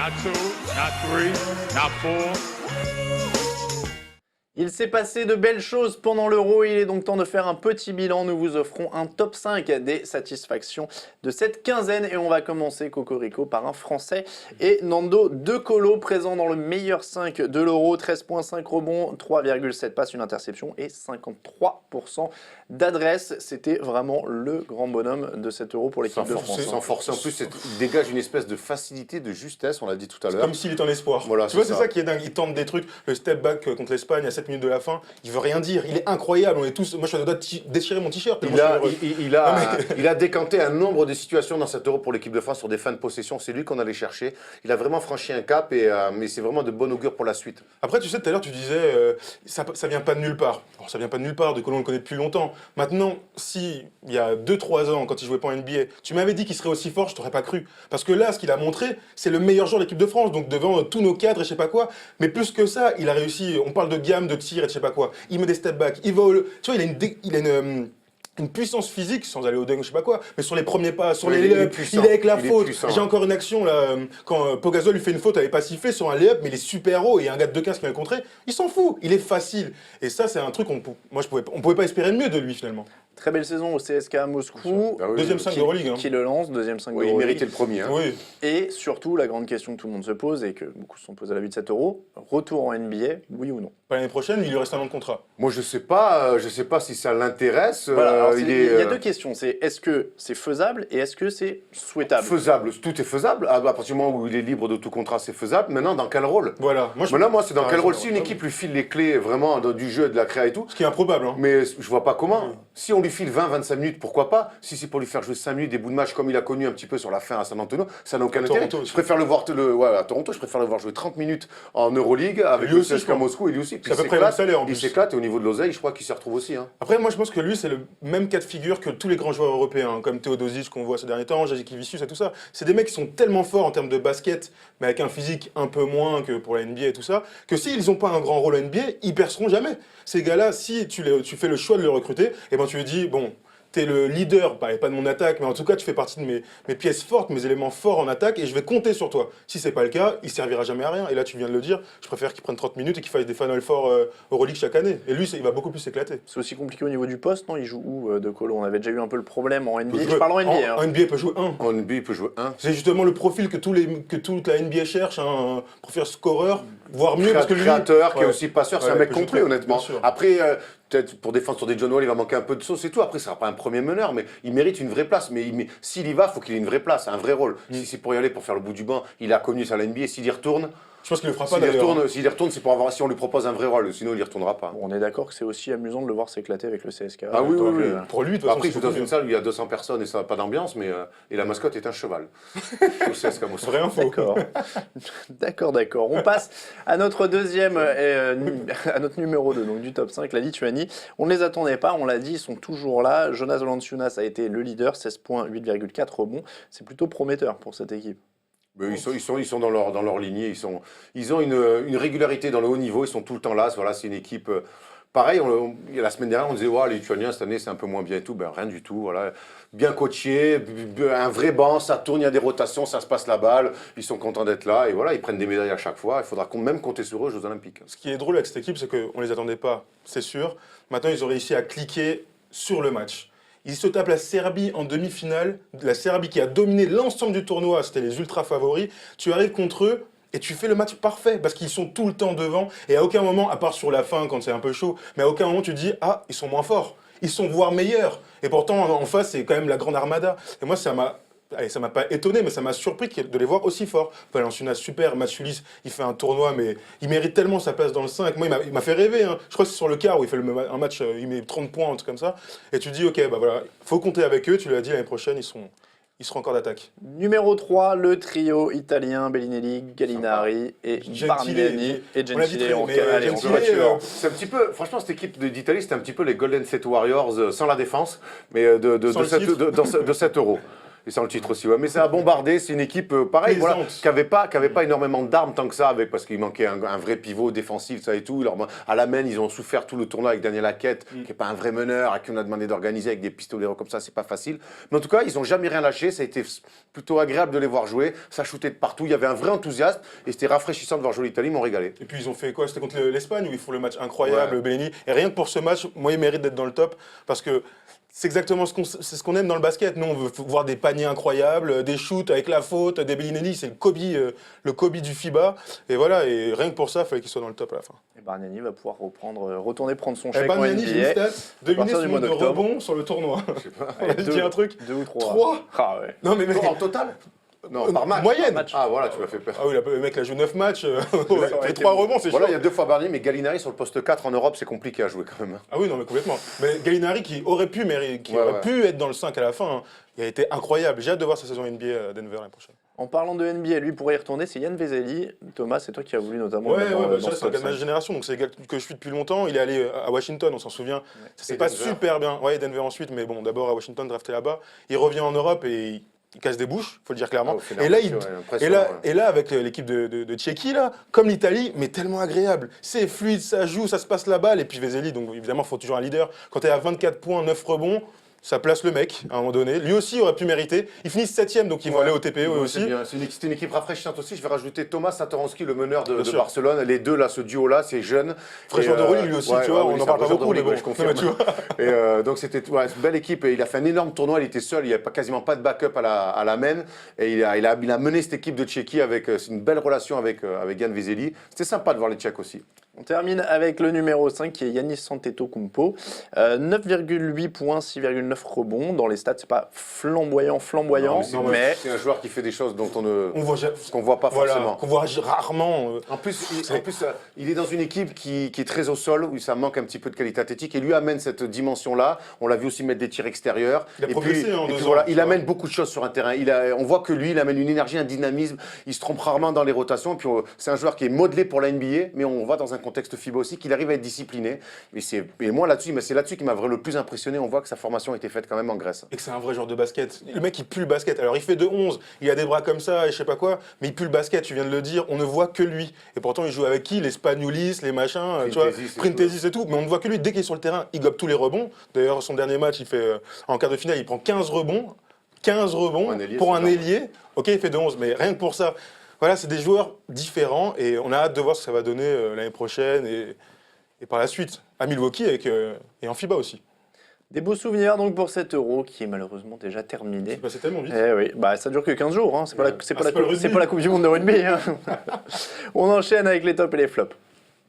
not two, not three, not four. Il s'est passé de belles choses pendant l'Euro, il est donc temps de faire un petit bilan. Nous vous offrons un top 5 des satisfactions de cette quinzaine et on va commencer Cocorico par un Français et Nando De Colo, présent dans le meilleur 5 de l'Euro, 13,5 rebonds, 3,7 passes, une interception et 53% d'adresse. C'était vraiment le grand bonhomme de cet Euro pour l'équipe de France. Sans forcer, en plus, il dégage une espèce de facilité, de justesse, on l'a dit tout à l'heure. Comme s'il est en espoir. Voilà, tu vois, c'est ça qui est dingue. Il tente des trucs, le step back contre l'Espagne à 7 minutes de la fin, il veut rien dire. Il est incroyable. On est tous. Moi, je suis à deux doigts de déchirer mon t-shirt. Il a décanté un nombre de situations dans cet Euro pour l'équipe de France sur des fins de possession. C'est lui qu'on allait chercher. Il a vraiment franchi un cap, mais c'est vraiment de bon augure pour la suite. Après, tu sais, tout à l'heure, tu disais, ça vient pas de nulle part. Alors, ça vient pas de nulle part. De Colo, on le connaît depuis longtemps. Maintenant, si il y a 2-3 ans, quand il jouait pas en NBA, tu m'avais dit qu'il serait aussi fort, je t'aurais pas cru. Parce que là, ce qu'il a montré, c'est le meilleur joueur de l'équipe de France. Donc devant tous nos cadres et je sais pas quoi. Mais plus que ça, il a réussi. On parle de gamme, de tir et je sais pas quoi. Il met des step back. Il va tu vois, il a une puissance physique, sans aller au dunk, je sais pas quoi, mais sur les premiers pas, sur les layups, il est avec la faute. J'ai encore une action là, quand Pogazol lui fait une faute, elle n'est pas sifflée sur un layup, mais il est super haut et il y a un gars de 2,15 qui vient le contrer, il s'en fout, il est facile. Et ça, c'est un truc, on pouvait pas espérer mieux de lui finalement. Très belle saison au CSKA Moscou. Ah oui, deuxième 5 d'Euroleague. Qui le lance, deuxième 5 Oui, il d'Euroleague. méritait le premier. Hein. Oui. Et surtout, la grande question que tout le monde se pose et que beaucoup se sont posés à la vue de cet Euro, retour en NBA, oui ou non? Pas l'année prochaine, il lui reste un an de contrat. Moi, je sais pas si ça l'intéresse. Voilà, alors il y a deux questions. C'est est-ce que c'est faisable et est-ce que c'est souhaitable? Faisable, tout est faisable. À partir du moment où il est libre de tout contrat, c'est faisable. Maintenant, dans quel rôle? Voilà. Moi, c'est dans quel rôle? Si une équipe lui file les clés vraiment du jeu, de la créa et tout. Ce qui est improbable. Hein. Mais je vois pas comment. Si on lui file 20-25 minutes, pourquoi pas? Si c'est pour lui faire jouer 5 minutes, des bouts de match comme il a connu un petit peu sur la fin à San Antonio, ça n'a aucun intérêt. Je préfère le voir à Toronto, je préfère le voir jouer 30 minutes en Euroleague avec le CSKA Moscou et lui aussi. C'est à peu près le même salaire en plus. Il s'éclate et au niveau de l'oseille, je crois qu'il s'y retrouve aussi. Hein. Après, moi, je pense que lui, c'est le même cas de figure que tous les grands joueurs européens, comme Teodosic qu'on voit ces derniers temps, Jasikevicius et tout ça. C'est des mecs qui sont tellement forts en termes de basket, mais avec un physique un peu moins que pour la NBA et tout ça, que s'ils n'ont pas un grand rôle en NBA, ils perceront jamais. Ces gars-là, si tu fais le choix de le recruter, et ben tu lui dis, bon, t'es le leader, pas de mon attaque, mais en tout cas, tu fais partie de mes pièces fortes, mes éléments forts en attaque, et je vais compter sur toi. Si c'est pas le cas, il servira jamais à rien. Et là, tu viens de le dire, je préfère qu'il prenne 30 minutes et qu'il fasse des Final Four Euroleague chaque année. Et lui, il va beaucoup plus s'éclater. C'est aussi compliqué au niveau du poste, non? Il joue où, De Colo? On avait déjà eu un peu le problème en NBA. Je parle en NBA. En NBA, il peut jouer 1. En NBA, il peut jouer 1. C'est justement le profil que toute la NBA cherche, un profil scoreur, voire mieux. Parce que lui, créateur, qui est aussi passeur, c'est un mec complet, honnêtement. Après, peut-être pour défendre sur des John Wall, il va manquer un peu de sauce et tout. Après, ça sera pas un premier meneur, mais il mérite une vraie place. Mais s'il y va, il faut qu'il ait une vraie place, un vrai rôle. Si c'est pour y aller, pour faire le bout du banc, il a connu ça à la NBA. S'il y retourne, je pense qu'il le fera pas d'ailleurs. S'il y retourne, c'est pour avoir, si on lui propose un vrai rôle. Sinon, il y retournera pas. Bon, on est d'accord que c'est aussi amusant de le voir s'éclater avec le CSKA. Ah oui, oui. Pour lui, de toute façon, après, il joue dans une salle où il y a 200 personnes et ça n'a pas d'ambiance, mais et la mascotte est un cheval. Au CSKA Moscou. Vrai info. D'accord. On passe à notre à notre numéro 2, donc du top 5, la Lituanie. On ne les attendait pas, on l'a dit, ils sont toujours là. Jonas Valanciunas a été le leader, 16 points, 8,4 rebonds. C'est plutôt prometteur pour cette équipe. Mais ils sont dans leur lignée, ils ont une régularité dans le haut niveau, ils sont tout le temps là. Voilà, c'est une équipe. Pareil, la semaine dernière, on disait les Lituaniens cette année c'est un peu moins bien et tout. Ben, rien du tout. Voilà. Bien coaché, un vrai banc, ça tourne, il y a des rotations, ça se passe la balle. Ils sont contents d'être là et voilà, ils prennent des médailles à chaque fois. Il faudra même compter sur eux aux Jeux Olympiques. Ce qui est drôle avec cette équipe, c'est qu'on ne les attendait pas, c'est sûr. Maintenant, ils ont réussi à cliquer sur le match. Ils se tapent la Serbie en demi-finale, la Serbie qui a dominé l'ensemble du tournoi, c'était les ultra favoris. Tu arrives contre eux et tu fais le match parfait parce qu'ils sont tout le temps devant. Et à aucun moment, à part sur la fin quand c'est un peu chaud, mais à aucun moment tu te dis ah, ils sont moins forts, ils sont voire meilleurs. Et pourtant, en face, c'est quand même la grande armada. Et moi, ça m'a pas étonné, mais ça m'a surpris de les voir aussi forts. Valanciunas, super. Matsulis, il fait un tournoi, mais il mérite tellement sa place dans le 5. Moi, il m'a fait rêver. Hein. Je crois que c'est sur le quart où il fait un match, il met 30 points, un truc comme ça. Et tu dis, ok, bah voilà, faut compter avec eux. Tu l'as dit, l'année prochaine, ils seront encore d'attaque. Numéro 3, le trio italien, Bellinelli, Gallinari et Bargnani et Gentile. C'est un petit peu, franchement, cette équipe d'Italie, c'était un petit peu les Golden State Warriors sans la défense, mais de cet Euro. Et sans le titre aussi, ouais. Mais ça a bombardé, c'est une équipe pareil, Plaisante. voilà, qui avait pas énormément d'armes tant que ça, parce qu'il manquait un vrai pivot défensif, ça et tout. À la main, ils ont souffert tout le tournoi avec Daniel Hackett, qui n'est pas un vrai meneur, à qui on a demandé d'organiser avec des pistoleros comme ça, c'est pas facile. Mais en tout cas, ils n'ont jamais rien lâché, ça a été plutôt agréable de les voir jouer, ça shootait de partout, il y avait un vrai enthousiasme, et c'était rafraîchissant de voir jouer l'Italie, ils m'ont régalé. Et puis ils ont fait quoi? C'était contre l'Espagne où ils font le match incroyable, Ouais. Bellini. Et rien que pour ce match, moi, il mérite d'être dans le top parce que c'est exactement ce qu'on aime dans le basket. Nous, on veut voir des paniers incroyables, des shoots avec la faute, des Bellinelli. C'est le Kobe du FIBA. Et voilà, et rien que pour ça, il fallait qu'il soit dans le top à la fin. Et Bargnani va pouvoir retourner prendre son Et chèque en Bargnani, j'ai une NBA. stat, devinez partir son du mois nombre de d'octobre. rebonds sur le tournoi. On a Deux- dit un truc. 2 ou 3. 3. Ah ouais. Non mais mec, En total? Non, par match. moyenne. match. Ah voilà, tu m'as fait peur. Ah oui, le mec a joué 9 matchs, aurait fait été 3 bon. rebonds, c'est Voilà, chaud. il y a 2 fois Barnier, mais Gallinari sur le poste 4 en Europe, c'est compliqué à jouer quand même. Ah oui, non mais complètement. Mais Gallinari qui aurait pu, Ouais. pu être dans le 5 à la fin, hein, il a été incroyable. J'ai hâte de voir sa saison NBA à Denver l'année prochaine. En parlant de NBA, lui pourrait y retourner, c'est Yann Vezeli. Thomas, c'est toi qui as voulu notamment. Ouais, le mettre ouais, dans- bah, dans ça, ce c'est un top gars de ma 5. génération, donc c'est des gars que je suis depuis longtemps. Il est allé à Washington, on s'en souvient. Ça s'est Et pas Denver. super bien. Ouais, Denver ensuite, mais bon, d'abord à Washington, drafté là-bas. Il revient en Europe et il casse des bouches, faut le dire clairement. Ah, au final, et là, ouais, impressionnant, ouais. et là, avec l'équipe de Tchéquie, là, comme l'Italie, mais tellement agréable. C'est fluide, ça joue, ça se passe la balle. Et puis Vezeli, donc évidemment, il faut toujours un leader. Quand tu es à 24 points, 9 rebonds, ça place le mec à un moment donné. Lui aussi aurait pu mériter. Ils finissent 7ème, donc ils vont aller au TPE eux Ouais, aussi. c'est bien. C'était une équipe rafraîchissante aussi. Je vais rajouter Thomas Satoransky, le meneur Bien de sûr. Barcelone. Les deux, là, ce duo-là, c'est jeune. Fraîcheur Et, de Euroleague, lui aussi, ouais, tu vois, ouais, on oui, n'en c'est un parle pas fraîcheur beaucoup, mais d'Euroleague, bon, ouais, je confirme. non, mais tu vois. Et donc, c'était une belle équipe. Et il a fait un énorme tournoi. Il était seul. Il n'y avait quasiment pas de backup à la main. Et il a mené cette équipe de Tchéquie avec une belle relation avec Yann Vezeli. C'était sympa de voir les Tchèques aussi. On termine avec le numéro 5 qui est Yanis Antetokounmpo. 9,8 points, 6,9 rebonds. Dans les stats, c'est pas flamboyant, Non, mais c'est un joueur qui fait des choses dont On voit, qu'on voit pas voilà, forcément. qu'on voit rarement. En plus, il est dans une équipe qui est très au sol, où ça manque un petit peu de qualité athlétique, et lui amène cette dimension-là. On l'a vu aussi mettre des tirs extérieurs. Il a progressé en 2 ans, voilà, tu il vois. amène beaucoup de choses sur un terrain. On voit que lui, il amène une énergie, un dynamisme. Il se trompe rarement dans les rotations. Et puis, c'est un joueur qui est modelé pour la NBA, mais on voit dans un contexte FIBA aussi qu'il arrive à être discipliné. Et moi, là-dessus, c'est là-dessus qui m'a vraiment le plus impressionné. On voit que sa formation a été faite quand même en Grèce. Et que c'est un vrai joueur de basket. Le mec, il pue le basket. Alors, il fait de 11, il a des bras comme ça et je sais pas quoi, mais il pue le basket, tu viens de le dire. On ne voit que lui. Et pourtant, il joue avec qui? Les Spagnulis, les machins, tu vois, Printezis et tout. Mais on ne voit que lui. Dès qu'il est sur le terrain, il gobe tous les rebonds. D'ailleurs, son dernier match, il fait, en quart de finale, il prend 15 rebonds. 15 rebonds pour un ailier. Ok, il fait de 11, mais rien que pour ça. Voilà, c'est des joueurs différents et on a hâte de voir ce que ça va donner l'année prochaine et par la suite. À Milwaukee et en FIBA aussi. des beaux souvenirs donc pour cet Euro qui est malheureusement déjà terminé. C'est passé tellement vite. Eh oui, bah ça dure que 15 jours, hein. C'est pas, Ouais. c'est Ah, pas la Coupe du Monde de rugby. Hein. On enchaîne avec les tops et les flops.